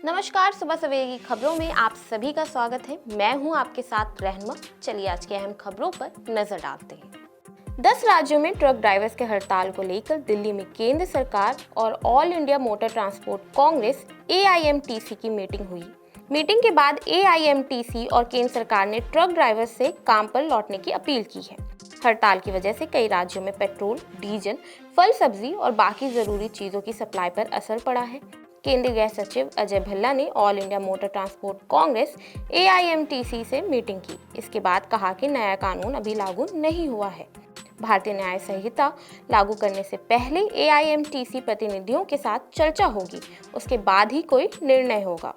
नमस्कार, सुबह सवेरे की खबरों में आप सभी का स्वागत है। मैं हूं आपके साथ रहनुमा। चलिए आज की अहम खबरों पर नजर डालते हैं। 10 राज्यों में ट्रक ड्राइवर्स के हड़ताल को लेकर दिल्ली में केंद्र सरकार और all India motor transport Congress AIMTC की मीटिंग हुई। मीटिंग के बाद AIMTC और केंद्र सरकार ने ट्रक ड्राइवर्स से काम पर लौटने की अपील की है। हड़ताल की वजह से कई राज्यों में पेट्रोल, डीजल, फल सब्जी और बाकी जरूरी चीजों की सप्लाई पर असर पड़ा है। केंद्रीय गृह सचिव अजय भल्ला ने all India motor transport Congress AIMTC से मीटिंग की। इसके बाद कहा कि नया कानून अभी लागू नहीं हुआ है। भारतीय न्याय संहिता लागू करने से पहले AIMTC प्रतिनिधियों के साथ चर्चा होगी, उसके बाद ही कोई निर्णय होगा।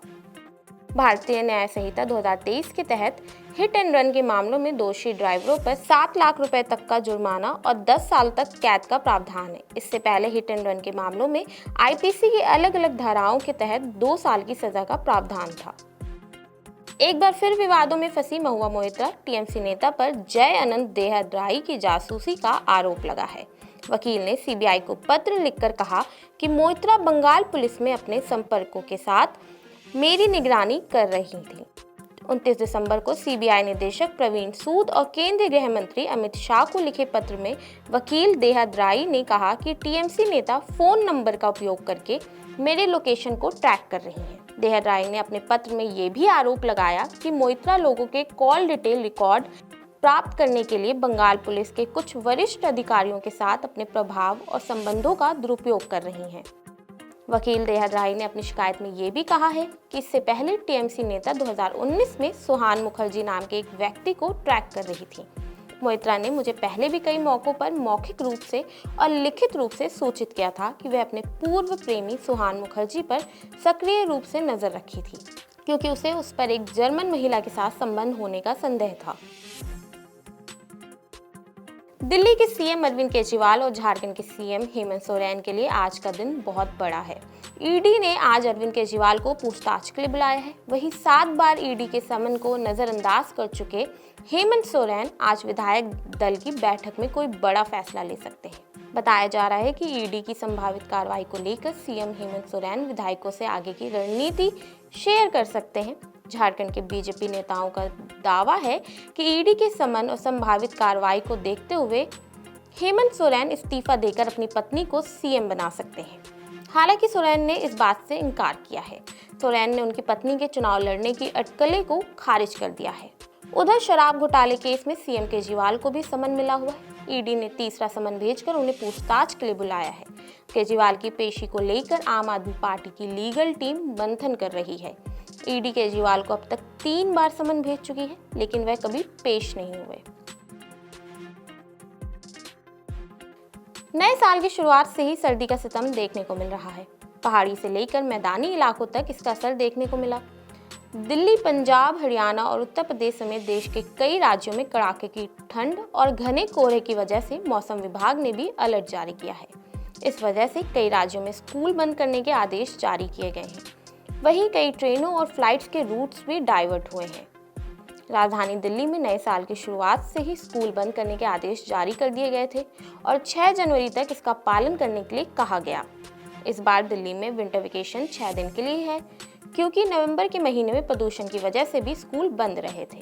भारतीय न्याय संहिता 2023 के तहत हिट एंड रन के मामलों में दोषी ड्राइवरों पर 7 लाख रुपए तक का जुर्माना और 10 साल तक कैद का प्रावधान है। इससे पहले हिट एंड रन के मामलों में IPC की अलग अलग धाराओं के तहत 2 साल की सजा का प्रावधान था। एक बार फिर विवादों में फंसी महुआ मोइत्रा TMC नेता पर जय अनंत देहद्राई की जासूसी का आरोप लगा है। वकील ने CBI को पत्र लिखकर कहा कि मोइत्रा बंगाल पुलिस में अपने संपर्कों के साथ मेरी निगरानी कर रही थी। 29 दिसंबर को CBI निदेशक प्रवीण सूद और केंद्रीय गृह मंत्री अमित शाह को लिखे पत्र में वकील देहद्राई ने कहा कि TMC नेता फोन नंबर का उपयोग करके मेरे लोकेशन को ट्रैक कर रही हैं। देहद्राई ने अपने पत्र में ये भी आरोप लगाया कि मोइत्रा लोगों के कॉल डिटेल रिकॉर्ड प्राप्त करने के लिए बंगाल पुलिस के कुछ वरिष्ठ अधिकारियों के साथ अपने प्रभाव और संबंधों का दुरुपयोग कर रही हैं। वकील देहद्राई ने अपनी शिकायत में ये भी कहा है कि इससे पहले TMC नेता 2019 में सुहान मुखर्जी नाम के एक व्यक्ति को ट्रैक कर रही थी। मोइत्रा ने मुझे पहले भी कई मौकों पर मौखिक रूप से और लिखित रूप से सूचित किया था कि वह अपने पूर्व प्रेमी सुहान मुखर्जी पर सक्रिय रूप से नजर रखी थी, क्योंकि उसे उस पर एक जर्मन महिला के साथ संबंध होने का संदेह था। दिल्ली के CM अरविंद केजरीवाल और झारखंड के CM हेमंत सोरेन के लिए आज का दिन बहुत बड़ा है। ED ने आज अरविंद केजरीवाल को पूछताछ के लिए बुलाया है। वहीं 7 बार ED के समन को नजरअंदाज कर चुके हेमंत सोरेन आज विधायक दल की बैठक में कोई बड़ा फैसला ले सकते हैं। बताया जा रहा है कि ED की संभावित कार्रवाई को लेकर CM हेमंत सोरेन विधायकों से आगे की रणनीति शेयर कर सकते हैं। झारखंड के BJP नेताओं का दावा है कि ED के समन और संभावित कार्रवाई को देखते हुए हेमंत सोरेन इस्तीफा देकर अपनी पत्नी को CM बना सकते हैं। हालांकि सोरेन ने इस बात से इनकार किया है। सोरेन ने उनकी पत्नी के चुनाव लड़ने की अटकलें को खारिज कर दिया है। उधर शराब घोटाले केस में CM केजरीवाल को भी समन मिला हुआ है। ED ने तीसरा समन भेजकर उन्हें पूछताछ के लिए बुलाया है। केजरीवाल की पेशी को लेकर आम आदमी पार्टी की लीगल टीम मंथन कर रही है। ED केजरीवाल को अब तक 3 बार समन भेज चुकी है, लेकिन वह कभी पेश नहीं हुए। नए साल की शुरुआत से ही सर्दी का सितम देखने को मिल रहा है। पहाड़ी से लेकर मैदानी इलाकों तक इसका असर देखने को मिला। दिल्ली, पंजाब, हरियाणा और उत्तर प्रदेश समेत देश के कई राज्यों में कड़ाके की ठंड और घने कोहरे की वजह से मौसम विभाग ने भी अलर्ट जारी किया है। इस वजह से कई राज्यों में स्कूल बंद करने के आदेश जारी किए गए हैं। वहीं कई ट्रेनों और फ्लाइट्स के रूट्स भी डाइवर्ट हुए हैं। राजधानी दिल्ली में नए साल की शुरुआत से ही स्कूल बंद करने के आदेश जारी कर दिए गए थे और 6 जनवरी तक इसका पालन करने के लिए कहा गया। इस बार दिल्ली में विंटर वेकेशन 6 दिन के लिए है, क्योंकि नवंबर के महीने में प्रदूषण की वजह से भी स्कूल बंद रहे थे।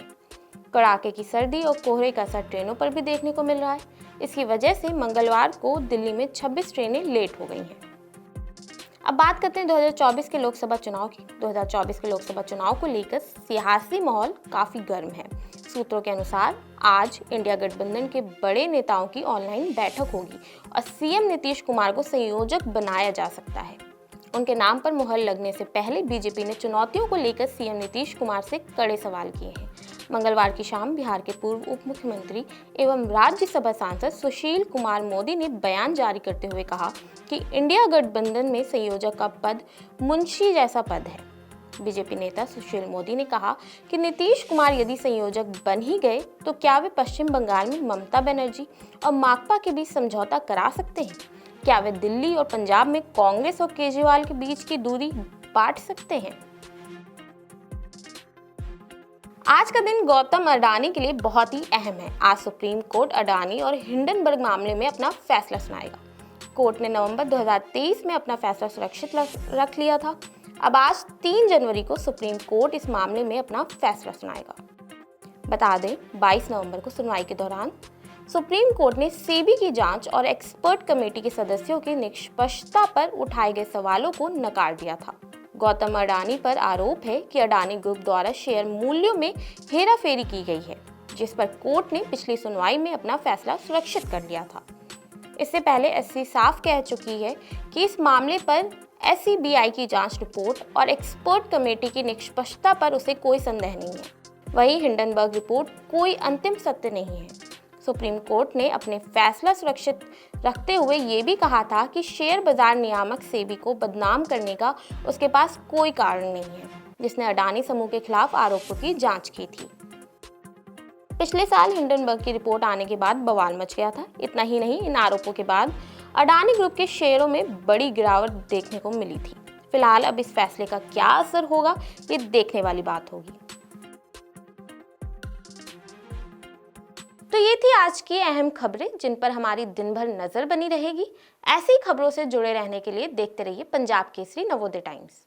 कड़ाके की सर्दी और कोहरे का असर ट्रेनों पर भी देखने को मिल रहा है। इसकी वजह से मंगलवार को दिल्ली में 26 ट्रेनें लेट हो गई हैं। अब बात करते हैं 2024 के लोकसभा चुनाव की। 2024 के लोकसभा चुनाव को लेकर सियासी माहौल काफी गर्म है। सूत्रों के अनुसार आज इंडिया गठबंधन के बड़े नेताओं की ऑनलाइन बैठक होगी और CM नीतीश कुमार को संयोजक बनाया जा सकता है। उनके नाम पर मुहर लगने से पहले BJP ने चुनौतियों को लेकर CM नीतीश कुमार से कड़े सवाल किए हैं। मंगलवार की शाम बिहार के पूर्व उप मुख्यमंत्री एवं राज्यसभा सांसद सुशील कुमार मोदी ने बयान जारी करते हुए कहा कि इंडिया गठबंधन में संयोजक का पद मुंशी जैसा पद है। BJP नेता सुशील मोदी ने कहा कि नीतीश कुमार यदि संयोजक बन ही गए तो क्या वे पश्चिम बंगाल में ममता बनर्जी और माकपा के बीच समझौता करा सकते हैं? क्या वे दिल्ली और पंजाब में कांग्रेस और केजरीवाल के बीच की दूरी बांट सकते हैं? आज का दिन गौतम अडानी के लिए बहुत ही अहम है। आज सुप्रीम कोर्ट अडानी और हिंडनबर्ग मामले में अपना फैसला सुनाएगा। कोर्ट ने नवंबर 2023 में अपना फैसला सुरक्षित रख लिया था। अब आज 3 जनवरी को सुप्रीम कोर्ट इस मामले में अपना फैसला सुनाएगा। बता दें 22 नवंबर को सुनवाई के दौरान सुप्रीम कोर्ट ने सेबी की जांच और एक्सपर्ट कमेटी के सदस्यों की निष्पक्षता पर उठाए गए सवालों को नकार दिया था। गौतम अडानी पर आरोप है कि अडानी ग्रुप द्वारा शेयर मूल्यों में हेराफेरी की गई है, जिस पर कोर्ट ने पिछली सुनवाई में अपना फैसला सुरक्षित कर लिया था। इससे पहले एससी साफ कह चुकी है कि इस मामले पर एसईबीआई की जांच रिपोर्ट और एक्सपर्ट कमेटी की निष्पक्षता पर उसे कोई संदेह नहीं है। वहीं हिंडनबर्ग रिपोर्ट कोई अंतिम सत्य नहीं है। सुप्रीम कोर्ट ने अपने फैसला सुरक्षित रखते हुए ये भी कहा था कि शेयर बाजार नियामक सेबी को बदनाम करने का उसके पास कोई कारण नहीं है, जिसने अडानी समूह के खिलाफ आरोपों की जांच की थी। पिछले साल हिंडनबर्ग की रिपोर्ट आने के बाद बवाल मच गया था। इतना ही नहीं, इन आरोपों के बाद अडानी ग्रुप के शेयरों में बड़ी गिरावट देखने को मिली थी। फिलहाल अब इस फैसले का क्या असर होगा, ये देखने वाली बात होगी। तो ये थी आज की अहम खबरें जिन पर हमारी दिन भर नजर बनी रहेगी। ऐसी खबरों से जुड़े रहने के लिए देखते रहिए पंजाब केसरी नवोदय टाइम्स।